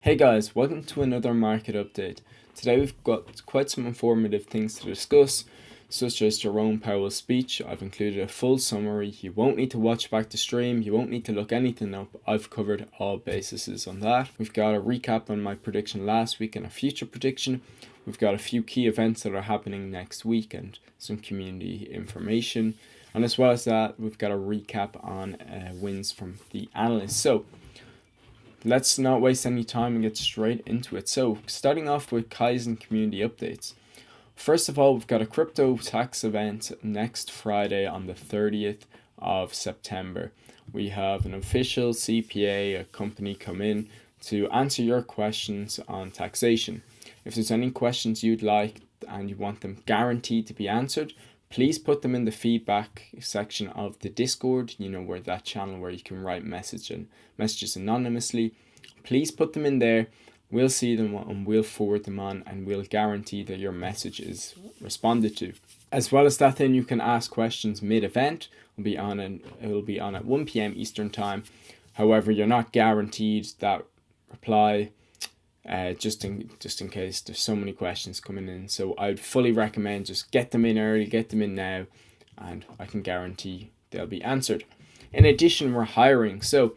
Hey guys, welcome to another market update. Today we've got quite some informative things to discuss, such as Jerome Powell's speech. I've included a full summary. You won't need to watch back the stream, you won't need to look anything up. I've covered all bases on that. We've got a recap on my prediction last week and a future prediction. We've got a few key events that are happening next week and some community information. And as well as that, we've got a recap on wins from the analysts. So let's not waste any time and get straight into it. So, starting off with Kaizen community updates. First of all, we've got a crypto tax event next Friday on the 30th of September. We have an official CPA, a company, come in to answer your questions on taxation. If there's any questions you'd like and you want them guaranteed to be answered, please put them in the feedback section of the Discord, where that channel where you can write messages anonymously. Please put them in there. We'll see them and we'll forward them on, and we'll guarantee that your message is responded to. As well as that, then you can ask questions mid-event. It will be on at 1 p.m. Eastern time. However, you're not guaranteed that reply. Just in case there's so many questions coming in. So I'd fully recommend just get them in early, get them in now, and I can guarantee they'll be answered. In addition, we're hiring. So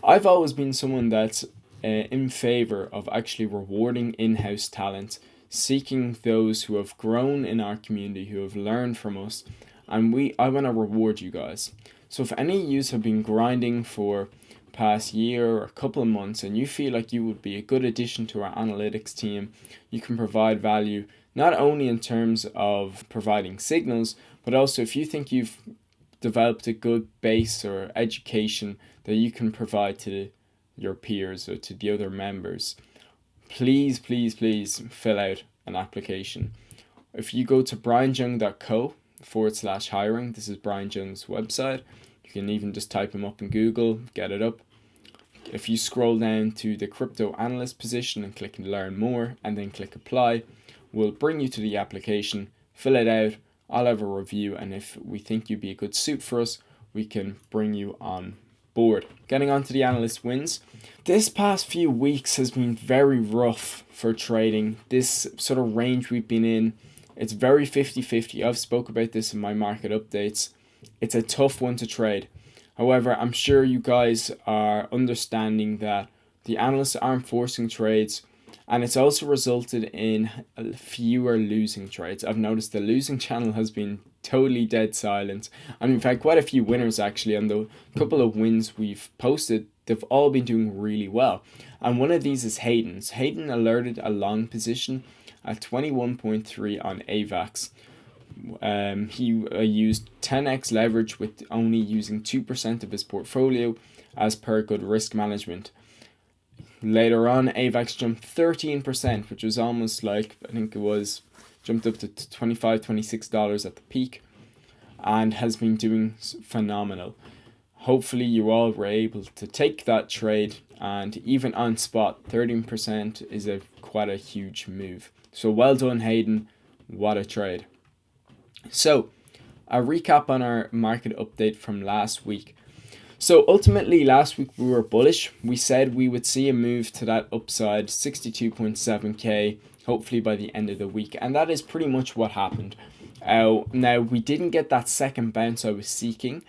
I've always been someone that's in favor of actually rewarding in-house talent, seeking those who have grown in our community, who have learned from us, and I want to reward you guys. So if any of you have been grinding for past year or a couple of months and you feel like you would be a good addition to our analytics team, you can provide value not only in terms of providing signals, but also if you think you've developed a good base or education that you can provide to your peers or to the other members, please fill out an application. If you go to brianjung.co/hiring, this is Brian Jung's website. You can even just type him up in Google, get it up. If you scroll down to the crypto analyst position and click learn more and then click apply, we'll bring you to the application, fill it out, I'll have a review, and if we think you'd be a good suit for us, we can bring you on board. Getting on to the analyst wins. This past few weeks has been very rough for trading. This sort of range we've been in, it's very 50-50. I've spoke about this in my market updates. It's a tough one to trade. However, I'm sure you guys are understanding that the analysts aren't forcing trades, and it's also resulted in fewer losing trades. I've noticed the losing channel has been totally dead silent, and we've had quite a few winners actually. And the couple of wins we've posted, they've all been doing really well. And one of these is Hayden's. Hayden alerted a long position at 21.3 on AVAX. He used 10x leverage with only using 2% of his portfolio as per good risk management. Later on, AVAX jumped 13%, which was almost like, I think it was, jumped up to $25, $26 at the peak, and has been doing phenomenal. Hopefully you all were able to take that trade, and even on spot, 13% is quite a huge move. So well done, Hayden. What a trade. So, a recap on our market update from last week. So ultimately last week we were bullish. We said we would see a move to that upside 62.7k hopefully by the end of the week, and that is pretty much what happened. Now we didn't get that second bounce I was seeking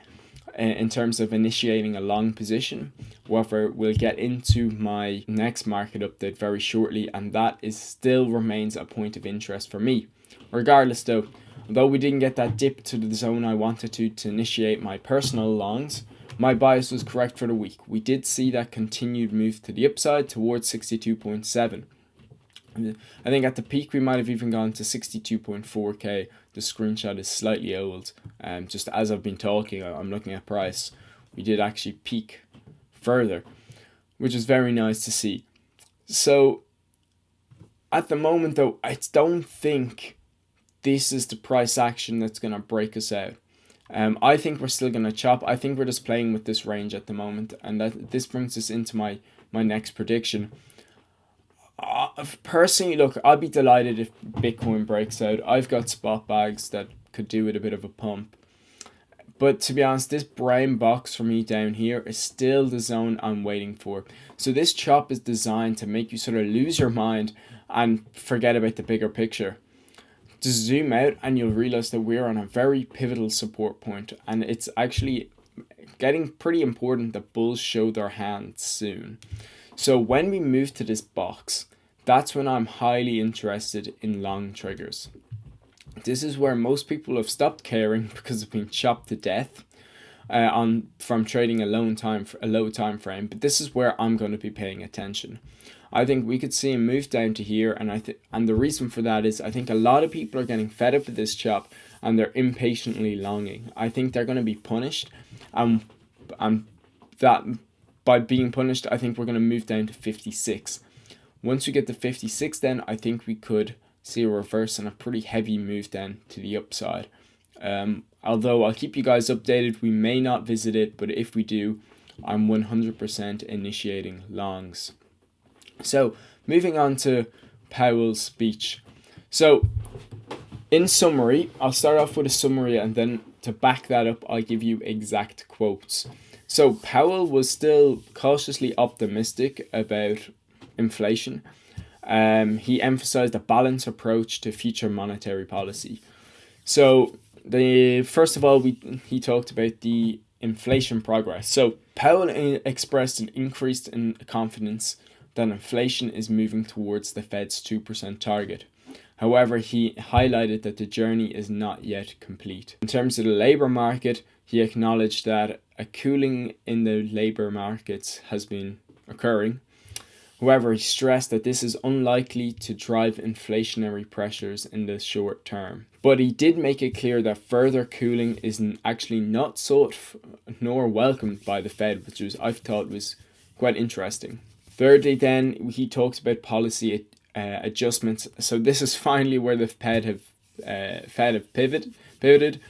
in terms of initiating a long position. However, we'll get into my next market update very shortly, and that still remains a point of interest for me. Regardless though, although we didn't get that dip to the zone I wanted to initiate my personal longs, my bias was correct for the week. We did see that continued move to the upside towards 62.7. I think at the peak we might have even gone to 62.4k. The screenshot is slightly old. Just as I've been talking, I'm looking at price. We did actually peak further, which is very nice to see. So at the moment though, I don't think this is the price action that's going to break us out. I think we're still going to chop. I think we're just playing with this range at the moment, and this brings us into my next prediction. Personally, look, I'll be delighted if Bitcoin breaks out. I've got spot bags that could do with a bit of a pump. But to be honest, this brown box for me down here is still the zone I'm waiting for. So this chop is designed to make you sort of lose your mind and forget about the bigger picture. Just zoom out and you'll realize that we're on a very pivotal support point, and it's actually getting pretty important that bulls show their hand soon. So when we move to this box, that's when I'm highly interested in long triggers. This is where most people have stopped caring because they've been chopped to death from trading a low time frame. But this is where I'm going to be paying attention. I think we could see him move down to here, and the reason for that is I think a lot of people are getting fed up with this chop and they're impatiently longing. I think they're going to be punished, and that by being punished, I think we're going to move down to 56. Once we get to 56, then I think we could see a reverse and a pretty heavy move down to the upside. Although I'll keep you guys updated, we may not visit it, but if we do, I'm 100% initiating longs. So moving on to Powell's speech. So in summary, I'll start off with a summary, and then to back that up, I'll give you exact quotes. So Powell was still cautiously optimistic about inflation. He emphasized a balanced approach to future monetary policy. So first of all, he talked about the inflation progress. So Powell expressed an increase in confidence that inflation is moving towards the Fed's 2% target. However, he highlighted that the journey is not yet complete. In terms of the labor market, he acknowledged that a cooling in the labor markets has been occurring. However, he stressed that this is unlikely to drive inflationary pressures in the short term. But he did make it clear that further cooling is actually not sought nor welcomed by the Fed, which I thought was quite interesting. Thirdly, then, he talks about policy adjustments. So this is finally where the Fed have pivoted.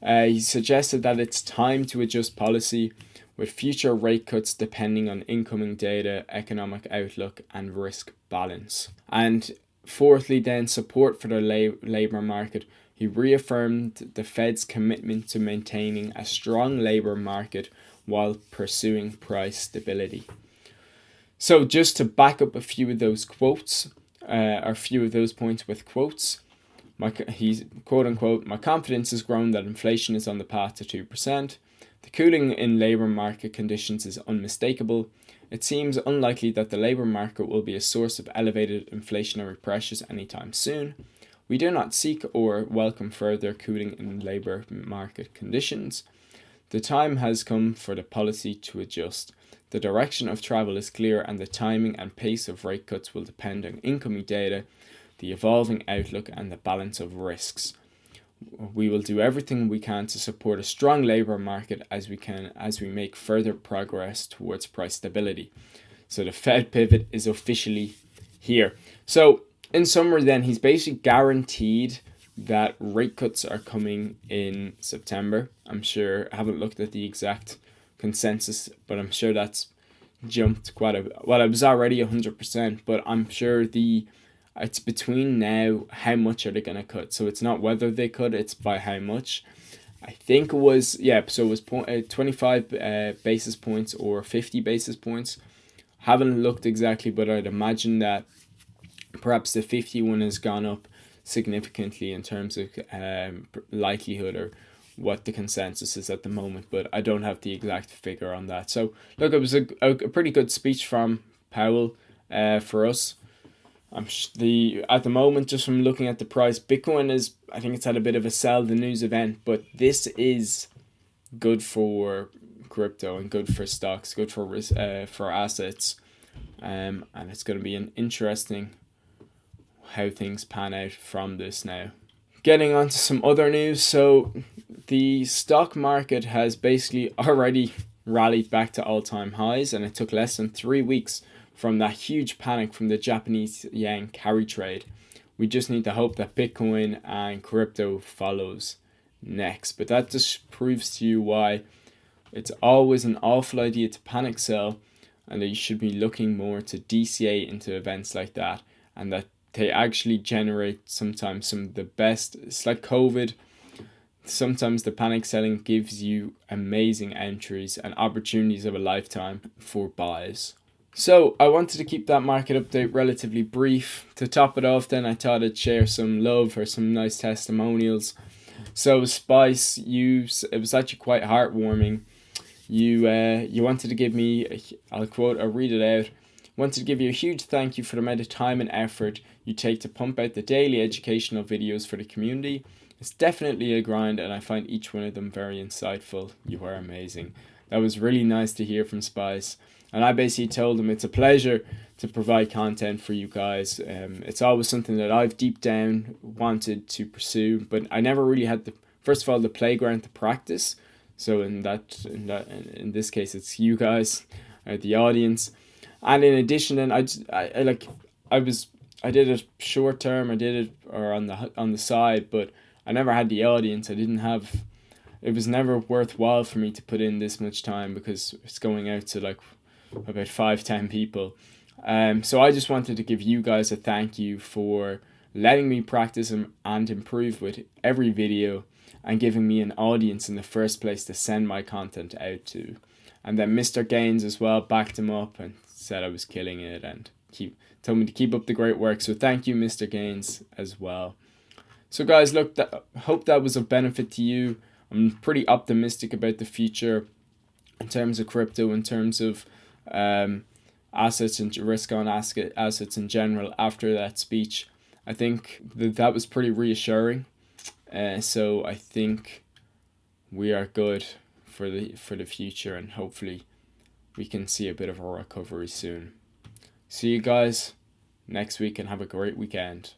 He suggested that it's time to adjust policy, with future rate cuts depending on incoming data, economic outlook, and risk balance. And fourthly, then, support for the labour market. He reaffirmed the Fed's commitment to maintaining a strong labour market while pursuing price stability. So just to back up a few of those quotes, or a few of those points with quotes, he's quote unquote, "My confidence has grown that inflation is on the path to 2%. The cooling in labour market conditions is unmistakable. It seems unlikely that the labour market will be a source of elevated inflationary pressures anytime soon. We do not seek or welcome further cooling in labour market conditions. The time has come for the policy to adjust. The direction of travel is clear, and the timing and pace of rate cuts will depend on incoming data, the evolving outlook, and the balance of risks. We will do everything we can to support a strong labour market as we make further progress towards price stability." So the Fed pivot is officially here. So in summary, then, he's basically guaranteed that rate cuts are coming in September. I haven't looked at the exact consensus, but I'm sure that's jumped quite a bit. Well, it was already 100%, but I'm sure it's between now, how much are they going to cut? So it's not whether they cut, it's by how much. I think it was, so it was 25 basis points or 50 basis points. Haven't looked exactly, but I'd imagine that perhaps the 51 has gone up significantly in terms of likelihood or what the consensus is at the moment, but I don't have the exact figure on that. So look, it was a pretty good speech from Powell for us. At the moment, just from looking at the price, Bitcoin I think it's had a bit of a sell the news event, but this is good for crypto and good for stocks, good for assets, and it's going to be an interesting how things pan out from this now. Getting on to some other news, so the stock market has basically already rallied back to all-time highs, and it took less than 3 weeks from that huge panic from the Japanese yen carry trade. We just need to hope that Bitcoin and crypto follows next. But that just proves to you why it's always an awful idea to panic sell, and that you should be looking more to DCA into events like that, and that they actually generate sometimes some of the best. It's like COVID. sometimes the panic selling gives you amazing entries and opportunities of a lifetime for buys. So I wanted to keep that market update relatively brief. To top it off, then I thought I'd share some love or some nice testimonials. So Spice, it was actually quite heartwarming. You wanted to give me, I'll read it out. Wanted to give you a huge thank you for the amount of time and effort you take to pump out the daily educational videos for the community. It's definitely a grind, and I find each one of them very insightful. You are amazing. That was really nice to hear from Spice. And I basically told him it's a pleasure to provide content for you guys. It's always something that I've deep down wanted to pursue, but I never really had the playground to practice. So in this case, it's you guys, the audience. And in addition, then I did it short term. I did it or on the side, but I never had the audience. It was never worthwhile for me to put in this much time because it's going out to like about 5-10 people. So I just wanted to give you guys a thank you for letting me practice and improve with every video and giving me an audience in the first place to send my content out to. And then Mr. Gaines as well backed him up and said I was killing it and told me to keep up the great work. So thank you, Mr. Gaines, as well. So guys, look, hope that was of benefit to you. I'm pretty optimistic about the future in terms of crypto, in terms of assets and risk on assets in general. After that speech, I think that was pretty reassuring. So I think we are good for the future, and hopefully we can see a bit of a recovery soon. See you guys next week and have a great weekend.